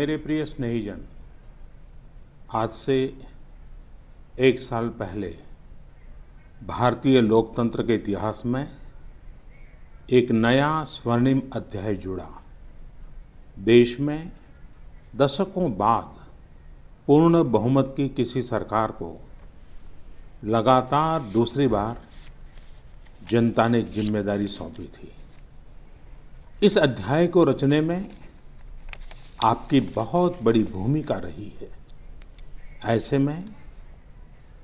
मेरे प्रिय स्नेहीजन, आज से एक साल पहले भारतीय लोकतंत्र के इतिहास में एक नया स्वर्णिम अध्याय जुड़ा। देश में दशकों बाद पूर्ण बहुमत की किसी सरकार को लगातार दूसरी बार जनता ने जिम्मेदारी सौंपी थी। इस अध्याय को रचने में आपकी बहुत बड़ी भूमिका रही है। ऐसे में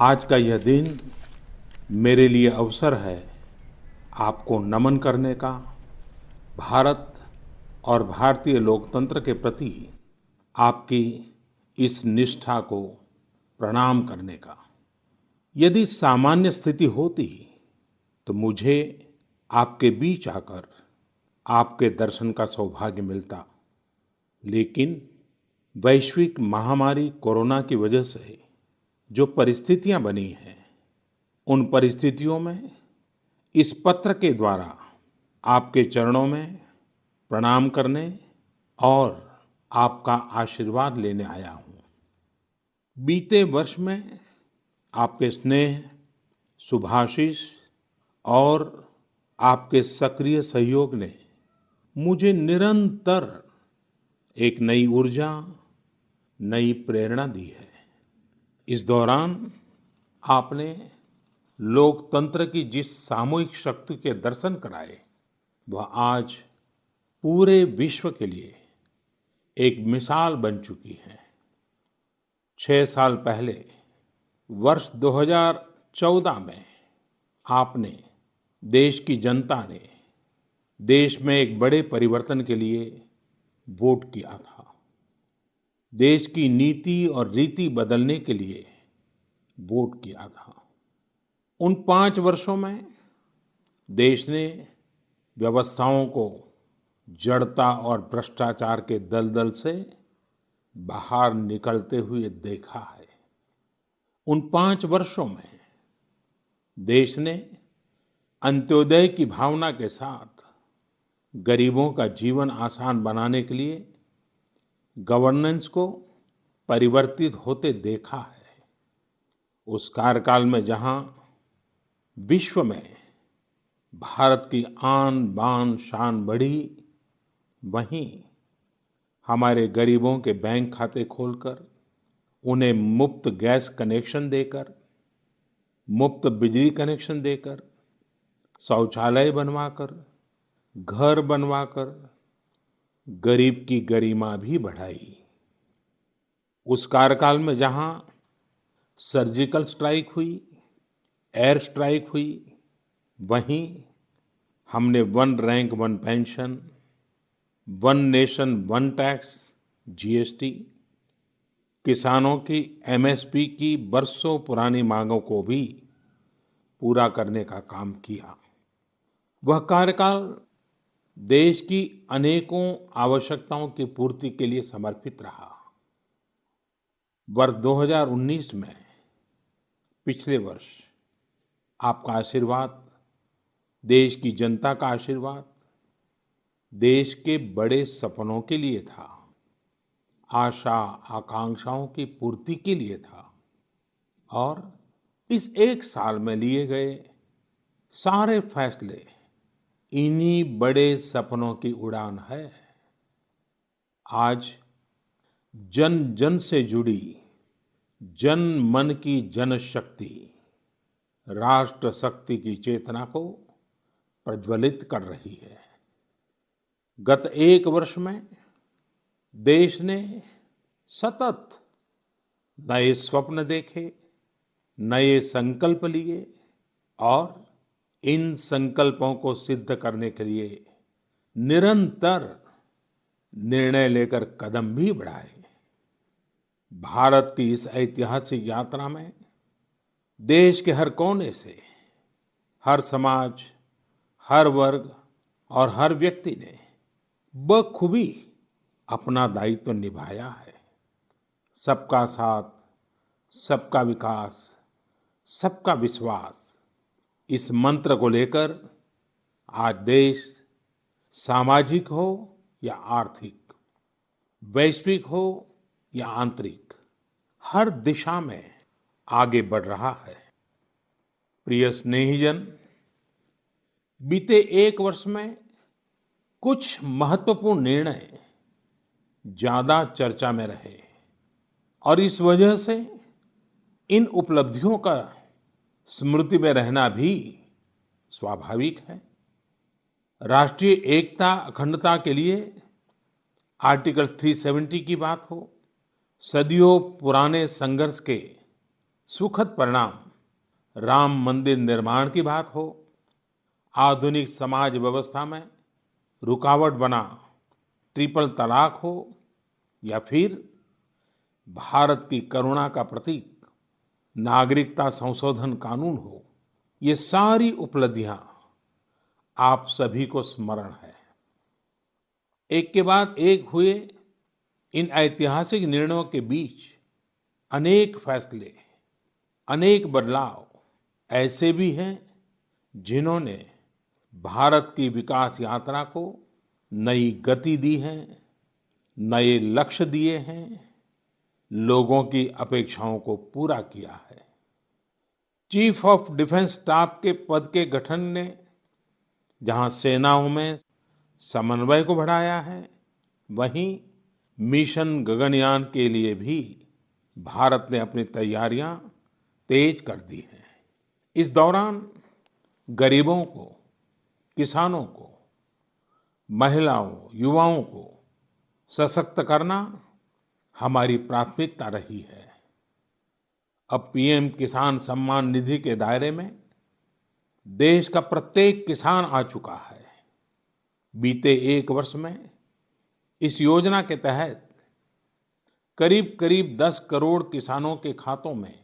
आज का यह दिन मेरे लिए अवसर है आपको नमन करने का, भारत और भारतीय लोकतंत्र के प्रति आपकी इस निष्ठा को प्रणाम करने का। यदि सामान्य स्थिति होती तो मुझे आपके बीच आकर आपके दर्शन का सौभाग्य मिलता, लेकिन वैश्विक महामारी कोरोना की वजह से जो परिस्थितियां बनी हैं, उन परिस्थितियों में इस पत्र के द्वारा आपके चरणों में प्रणाम करने और आपका आशीर्वाद लेने आया हूं। बीते वर्ष में आपके स्नेह, शुभाशीष और आपके सक्रिय सहयोग ने मुझे निरंतर एक नई ऊर्जा, नई प्रेरणा दी है। इस दौरान आपने लोकतंत्र की जिस सामूहिक शक्ति के दर्शन कराए, वह आज पूरे विश्व के लिए एक मिसाल बन चुकी है। 6 साल पहले वर्ष 2014 में आपने, देश की जनता ने देश में एक बड़े परिवर्तन के लिए वोट किया था। देश की नीति और रीति बदलने के लिए वोट किया था। उन 5 वर्षों में देश ने व्यवस्थाओं को जड़ता और भ्रष्टाचार के दलदल से बाहर निकलते हुए देखा है। उन 5 वर्षों में देश ने अंत्योदय की भावना के साथ गरीबों का जीवन आसान बनाने के लिए गवर्नेंस को परिवर्तित होते देखा है। उस कार्यकाल में जहां विश्व में भारत की आन बान शान बढ़ी, वहीं हमारे गरीबों के बैंक खाते खोलकर, उन्हें मुफ्त गैस कनेक्शन देकर, मुफ्त बिजली कनेक्शन देकर, शौचालय बनवाकर, घर बनवाकर गरीब की गरिमा भी बढ़ाई। उस कार्यकाल में जहां सर्जिकल स्ट्राइक हुई, एयर स्ट्राइक हुई, वहीं हमने one rank one pension, one nation one tax, GST, किसानों की एमएसपी की बरसों पुरानी मांगों को भी पूरा करने का काम किया। वह कार्यकाल देश की अनेकों आवश्यकताओं की पूर्ति के लिए समर्पित रहा। वर्ष 2019 में, पिछले वर्ष, आपका आशीर्वाद, देश की जनता का आशीर्वाद, देश के बड़े सपनों के लिए था, आशा आकांक्षाओं की पूर्ति के लिए था। और इस एक साल में लिए गए सारे फैसले इन्हीं बड़े सपनों की उड़ान है। आज जन जन से जुड़ी जन मन की जनशक्ति राष्ट्र शक्ति की चेतना को प्रज्वलित कर रही है। गत एक वर्ष में देश ने सतत नए स्वप्न देखे, नए संकल्प लिए और इन संकल्पों को सिद्ध करने के लिए निरंतर निर्णय लेकर कदम भी बढ़ाए। भारत की इस ऐतिहासिक यात्रा में देश के हर कोने से, हर समाज, हर वर्ग और हर व्यक्ति ने बखूबी अपना दायित्व निभाया है। सबका साथ, सबका विकास, सबका विश्वास, इस मंत्र को लेकर आज देश सामाजिक हो या आर्थिक, वैश्विक हो या आंतरिक, हर दिशा में आगे बढ़ रहा है। प्रिय स्नेहीजन, बीते एक वर्ष में कुछ महत्वपूर्ण निर्णय ज्यादा चर्चा में रहे और इस वजह से इन उपलब्धियों का स्मृति में रहना भी स्वाभाविक है। राष्ट्रीय एकता अखंडता के लिए आर्टिकल 370 की बात हो, सदियों पुराने संघर्ष के सुखद परिणाम राम मंदिर निर्माण की बात हो, आधुनिक समाज व्यवस्था में रुकावट बना ट्रिपल तलाक हो या फिर भारत की करुणा का प्रतीक नागरिकता संशोधन कानून हो, ये सारी उपलब्धियां आप सभी को स्मरण है। एक के बाद एक हुए इन ऐतिहासिक निर्णयों के बीच अनेक फैसले, अनेक बदलाव ऐसे भी हैं जिन्होंने भारत की विकास यात्रा को नई गति दी है, नए लक्ष्य दिए हैं, लोगों की अपेक्षाओं को पूरा किया है। चीफ ऑफ डिफेंस स्टाफ के पद के गठन ने जहां सेनाओं में समन्वय को बढ़ाया है, वहीं मिशन गगनयान के लिए भी भारत ने अपनी तैयारियां तेज कर दी हैं। इस दौरान गरीबों को, किसानों को, महिलाओं, युवाओं को सशक्त करना हमारी प्राथमिकता रही है। अब पीएम किसान सम्मान निधि के दायरे में देश का प्रत्येक किसान आ चुका है। बीते एक वर्ष में इस योजना के तहत करीब-करीब 10 करोड़ किसानों के खातों में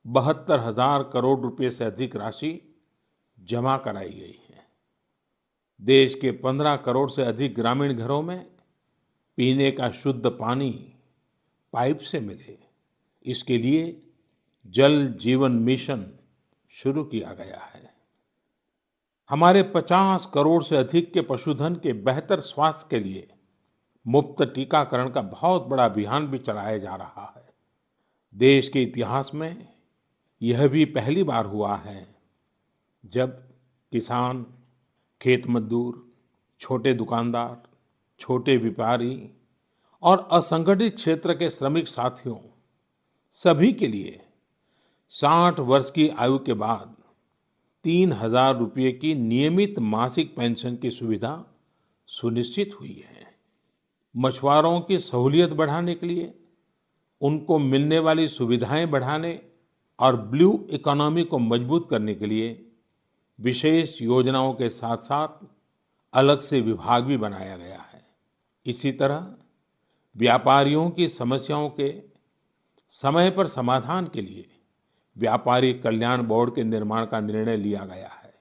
72,000 करोड़ रुपए से अधिक राशि जमा कराई गई है। देश के 15 करोड़ से अधिक ग्रामीण घरों में पीने का शुद्ध पानी पाइप से मिले, इसके लिए जल जीवन मिशन शुरू किया गया है। हमारे 50 करोड़ से अधिक के पशुधन के बेहतर स्वास्थ्य के लिए मुफ्त टीकाकरण का बहुत बड़ा अभियान भी चलाया जा रहा है। देश के इतिहास में यह भी पहली बार हुआ है जब किसान, खेत मजदूर, छोटे दुकानदार, छोटे व्यापारी और असंगठित क्षेत्र के श्रमिक साथियों सभी के लिए 60 वर्ष की आयु के बाद 3,000 रुपये की नियमित मासिक पेंशन की सुविधा सुनिश्चित हुई है। मछुआरों की सहूलियत बढ़ाने के लिए, उनको मिलने वाली सुविधाएं बढ़ाने और ब्लू इकोनॉमी को मजबूत करने के लिए विशेष योजनाओं के साथ-साथ अलग से विभाग भी बनाया गया है। इसी तरह व्यापारियों की समस्याओं के समय पर समाधान के लिए व्यापारी कल्याण बोर्ड के निर्माण का निर्णय लिया गया है।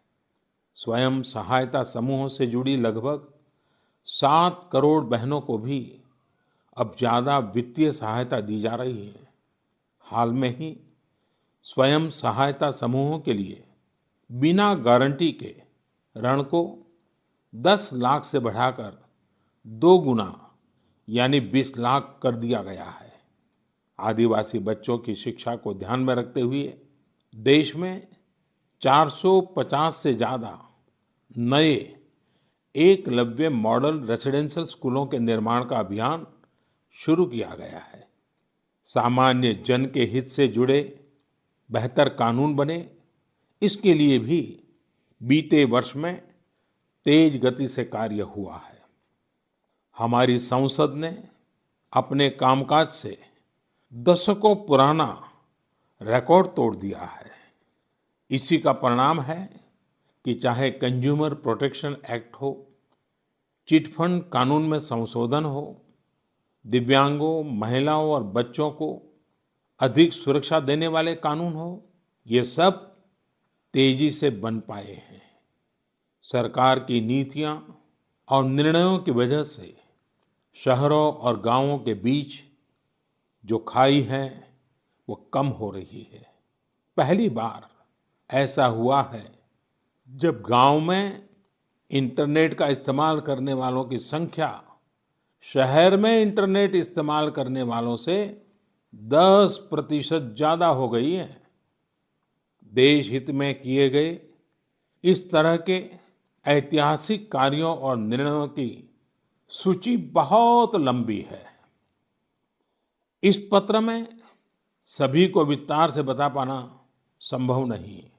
स्वयं सहायता समूहों से जुड़ी लगभग 7 करोड़ बहनों को भी अब ज्यादा वित्तीय सहायता दी जा रही है। हाल में ही स्वयं सहायता समूहों के लिए बिना गारंटी के ऋण को 10 लाख से बढ़ाकर 2 गुना यानी 20 लाख कर दिया गया है। आदिवासी बच्चों की शिक्षा को ध्यान में रखते हुए देश में 450 से ज्यादा नए एकलव्य मॉडल रेसिडेंशियल स्कूलों के निर्माण का अभियान शुरू किया गया है। सामान्य जन के हित से जुड़े बेहतर कानून बने, इसके लिए भी बीते वर्ष में तेज गति से कार्य हुआ है। हमारी संसद ने अपने कामकाज से दशकों पुराना रिकॉर्ड तोड़ दिया है। इसी का परिणाम है कि चाहे कंज्यूमर प्रोटेक्शन एक्ट हो, चिट फंड कानून में संशोधन हो, दिव्यांगों, महिलाओं और बच्चों को अधिक सुरक्षा देने वाले कानून हो, ये सब तेजी से बन पाए हैं। सरकार की नीतियां और निर्णयों की वजह से शहरों और गांवों के बीच जो खाई है वो कम हो रही है। पहली बार ऐसा हुआ है जब गांव में इंटरनेट का इस्तेमाल करने वालों की संख्या शहर में इंटरनेट इस्तेमाल करने वालों से 10% ज्यादा हो गई है। देश हित में किए गए इस तरह के ऐतिहासिक कार्यों और निर्णयों की सूची बहुत लंबी है। इस पत्र में सभी को विस्तार से बता पाना संभव नहीं,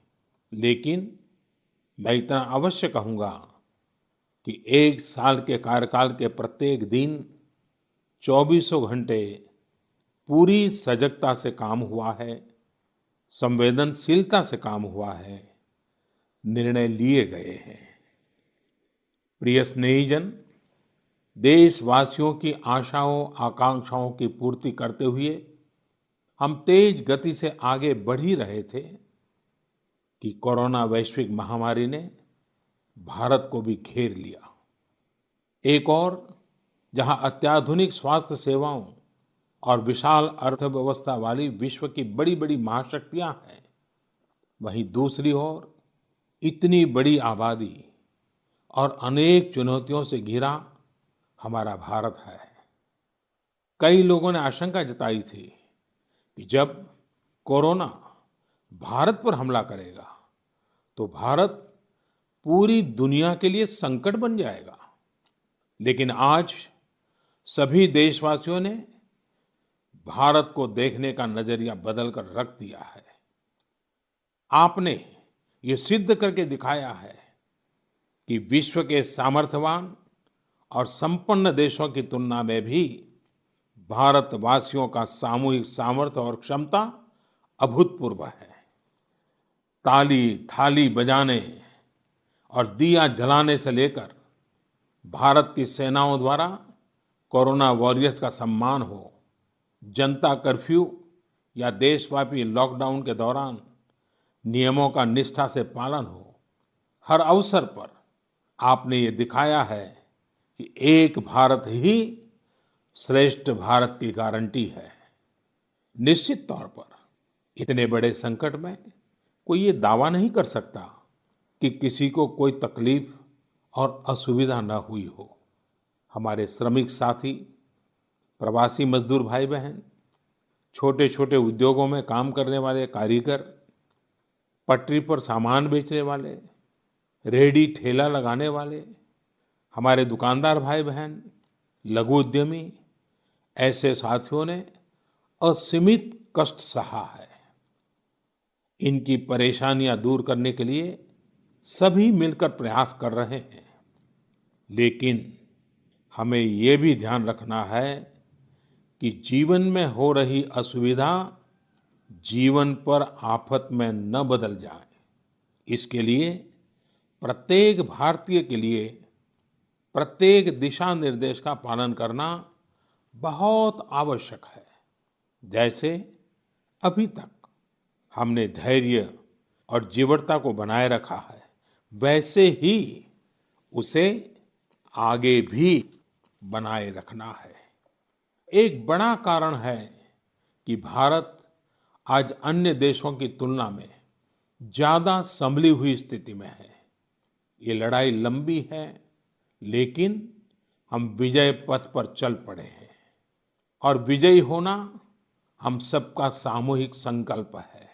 लेकिन मैं इतना अवश्य कहूंगा कि 1 साल के कार्यकाल के प्रत्येक दिन चौबीसों घंटे पूरी सजगता से काम हुआ है, संवेदनशीलता से काम हुआ है, निर्णय लिए गए हैं। प्रिय स्नेहीजन, देशवासियों की आशाओं आकांक्षाओं की पूर्ति करते हुए हम तेज गति से आगे बढ़ ही रहे थे कि कोरोना वैश्विक महामारी ने भारत को भी घेर लिया। एक और जहां अत्याधुनिक स्वास्थ्य सेवाओं और विशाल अर्थव्यवस्था वाली विश्व की बड़ी-बड़ी महाशक्तियां हैं, वहीं दूसरी ओर इतनी बड़ी आबादी और अनेक चुनौतियों से घिरा हमारा भारत है। कई लोगों ने आशंका जताई थी कि जब कोरोना भारत पर हमला करेगा तो भारत पूरी दुनिया के लिए संकट बन जाएगा। लेकिन आज सभी देशवासियों ने भारत को देखने का नजरिया बदलकर रख दिया है। आपने ये सिद्ध करके दिखाया है कि विश्व के सामर्थ्यवान और संपन्न देशों की तुलना में भी भारतवासियों का सामूहिक सामर्थ्य और क्षमता अभूतपूर्व है। ताली थाली बजाने और दिया जलाने से लेकर भारत की सेनाओं द्वारा कोरोना वॉरियर्स का सम्मान हो, जनता कर्फ्यू या देशव्यापी लॉकडाउन के दौरान नियमों का निष्ठा से पालन हो, हर अवसर पर आपने ये दिखाया है कि एक भारत ही श्रेष्ठ भारत की गारंटी है। निश्चित तौर पर इतने बड़े संकट में कोई ये दावा नहीं कर सकता कि किसी को कोई तकलीफ और असुविधा न हुई हो। हमारे श्रमिक साथी, प्रवासी मजदूर भाई बहन, छोटे-छोटे उद्योगों में काम करने वाले कारीगर, पटरी पर सामान बेचने वाले, रेहड़ी ठेला लगाने वाले, हमारे दुकानदार भाई बहन, लघु उद्यमी, ऐसे साथियों ने असीमित कष्ट सहा है। इनकी परेशानियां दूर करने के लिए सभी मिलकर प्रयास कर रहे हैं। लेकिन हमें ये भी ध्यान रखना है कि जीवन में हो रही असुविधा जीवन पर आफत में न बदल जाए। इसके लिए प्रत्येक भारतीय के लिए प्रत्येक दिशा निर्देश का पालन करना बहुत आवश्यक है। जैसे अभी तक हमने धैर्य और जीवटता को बनाए रखा है, वैसे ही उसे आगे भी बनाए रखना है। एक बड़ा कारण है कि भारत आज अन्य देशों की तुलना में ज्यादा संभली हुई स्थिति में है। ये लड़ाई लंबी है, लेकिन हम विजय पथ पर चल पड़े हैं और विजयी होना हम सबका सामूहिक संकल्प है।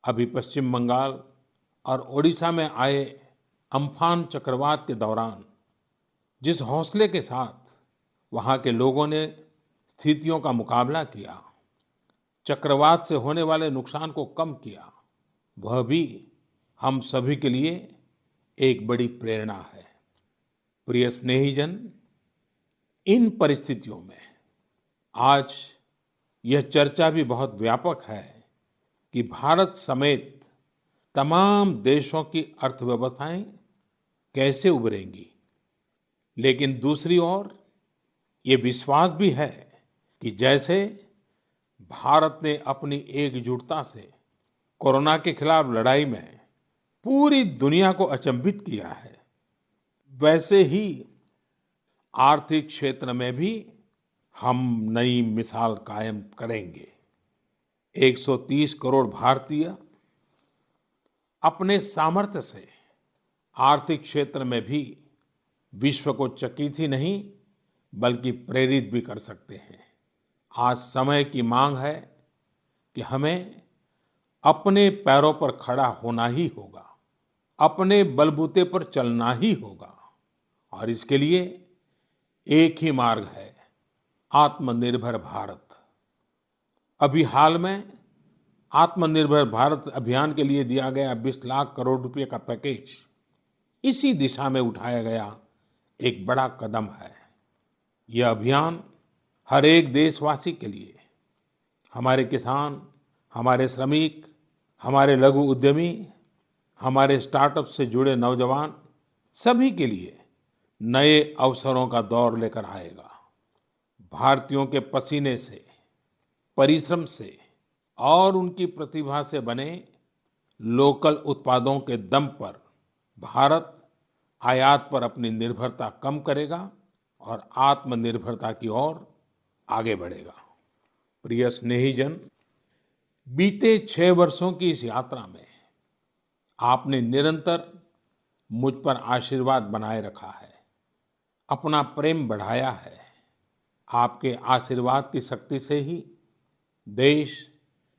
अभी पश्चिम बंगाल और ओडिशा में आए अम्फान चक्रवात के दौरान जिस हौसले के साथ वहां के लोगों ने स्थितियों का मुकाबला किया, चक्रवात से होने वाले नुकसान को कम किया, वह भी हम सभी के लिए एक बड़ी प्रेरणा है। प्रिय स्नेहीजन, इन परिस्थितियों में आज यह चर्चा भी बहुत व्यापक है कि भारत समेत तमाम देशों की अर्थव्यवस्थाएं कैसे उभरेंगी। लेकिन दूसरी ओर ये विश्वास भी है कि जैसे भारत ने अपनी एकजुटता से कोरोना के खिलाफ लड़ाई में पूरी दुनिया को अचंभित किया है, वैसे ही आर्थिक क्षेत्र में भी हम नई मिसाल कायम करेंगे। 130 करोड़ भारतीय अपने सामर्थ्य से आर्थिक क्षेत्र में भी विश्व को चकित ही नहीं बल्कि प्रेरित भी कर सकते हैं। आज समय की मांग है कि हमें अपने पैरों पर खड़ा होना ही होगा, अपने बलबूते पर चलना ही होगा और इसके लिए एक ही मार्ग है, आत्मनिर्भर भारत। अभी हाल में आत्मनिर्भर भारत अभियान के लिए दिया गया 20 लाख करोड़ रुपए का पैकेज इसी दिशा में उठाया गया एक बड़ा कदम है। यह अभियान हर एक देशवासी के लिए, हमारे किसान, हमारे श्रमिक, हमारे लघु उद्यमी, हमारे स्टार्टअप से जुड़े नौजवान, सभी के लिए नए अवसरों का दौर लेकर आएगा। भारतीयों के पसीने से, परिश्रम से और उनकी प्रतिभा से बने लोकल उत्पादों के दम पर भारत आयात पर अपनी निर्भरता कम करेगा और आत्मनिर्भरता की ओर आगे बढ़ेगा। प्रिय स्नेहीजन, बीते 6 वर्षों की इस यात्रा में आपने निरंतर मुझ पर आशीर्वाद बनाए रखा है, अपना प्रेम बढ़ाया है। आपके आशीर्वाद की शक्ति से ही देश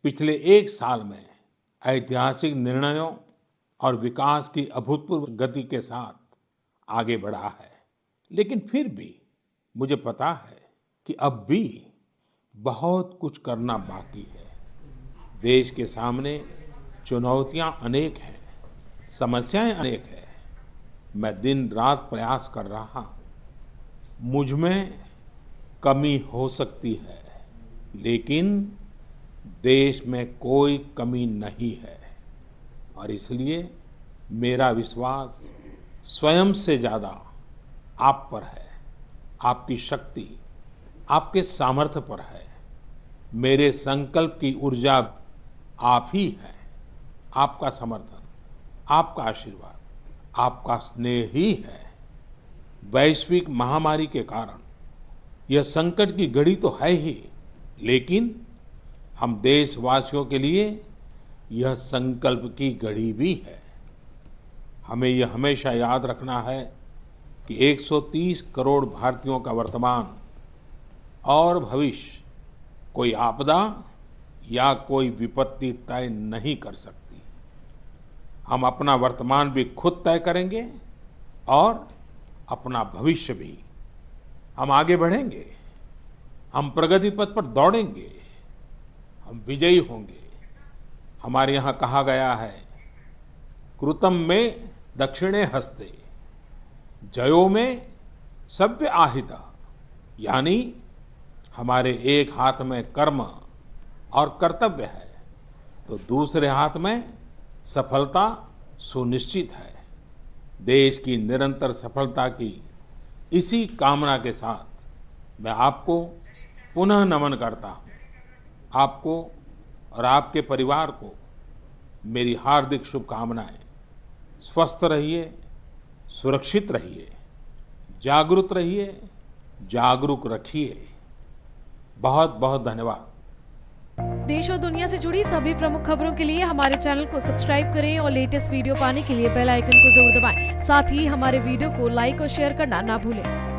पिछले 1 साल में ऐतिहासिक निर्णयों और विकास की अभूतपूर्व गति के साथ आगे बढ़ा है। लेकिन फिर भी मुझे पता है कि अब भी बहुत कुछ करना बाकी है। देश के सामने चुनौतियां अनेक हैं, समस्याएं अनेक हैं। मैं दिन रात प्रयास कर रहा हूं। मुझ में कमी हो सकती है, लेकिन देश में कोई कमी नहीं है और इसलिए मेरा विश्वास स्वयं से ज्यादा आप पर है, आपकी शक्ति, आपके सामर्थ्य पर है। मेरे संकल्प की ऊर्जा आप ही है। आपका समर्थन, आपका आशीर्वाद, आपका स्नेह ही है। वैश्विक महामारी के कारण यह संकट की घड़ी तो है ही, लेकिन हम देशवासियों के लिए यह संकल्प की घड़ी भी है। हमें यह हमेशा याद रखना है कि 130 करोड़ भारतीयों का वर्तमान और भविष्य कोई आपदा या कोई विपत्ति तय नहीं कर सकती। हम अपना वर्तमान भी खुद तय करेंगे और अपना भविष्य भी। हम आगे बढ़ेंगे, हम प्रगति पथ पर दौड़ेंगे, हम विजयी होंगे। हमारे यहाँ कहा गया है, कृतम में दक्षिणे हस्ते, जयो में सव्य आहिता। यानी हमारे एक हाथ में कर्म और कर्तव्य है तो दूसरे हाथ में सफलता सुनिश्चित है। देश की निरंतर सफलता की इसी कामना के साथ मैं आपको पुनः नमन करता हूं। आपको और आपके परिवार को मेरी हार्दिक शुभकामनाएं। स्वस्थ रहिए, सुरक्षित रहिए, जागरूक रहिए, जागरूक रखिए। बहुत बहुत धन्यवाद। देश और दुनिया से जुड़ी सभी प्रमुख खबरों के लिए हमारे चैनल को सब्सक्राइब करें और लेटेस्ट वीडियो पाने के लिए बेल आइकन को जरूर दबाएं। साथ ही हमारे वीडियो को लाइक और शेयर करना ना भूलें।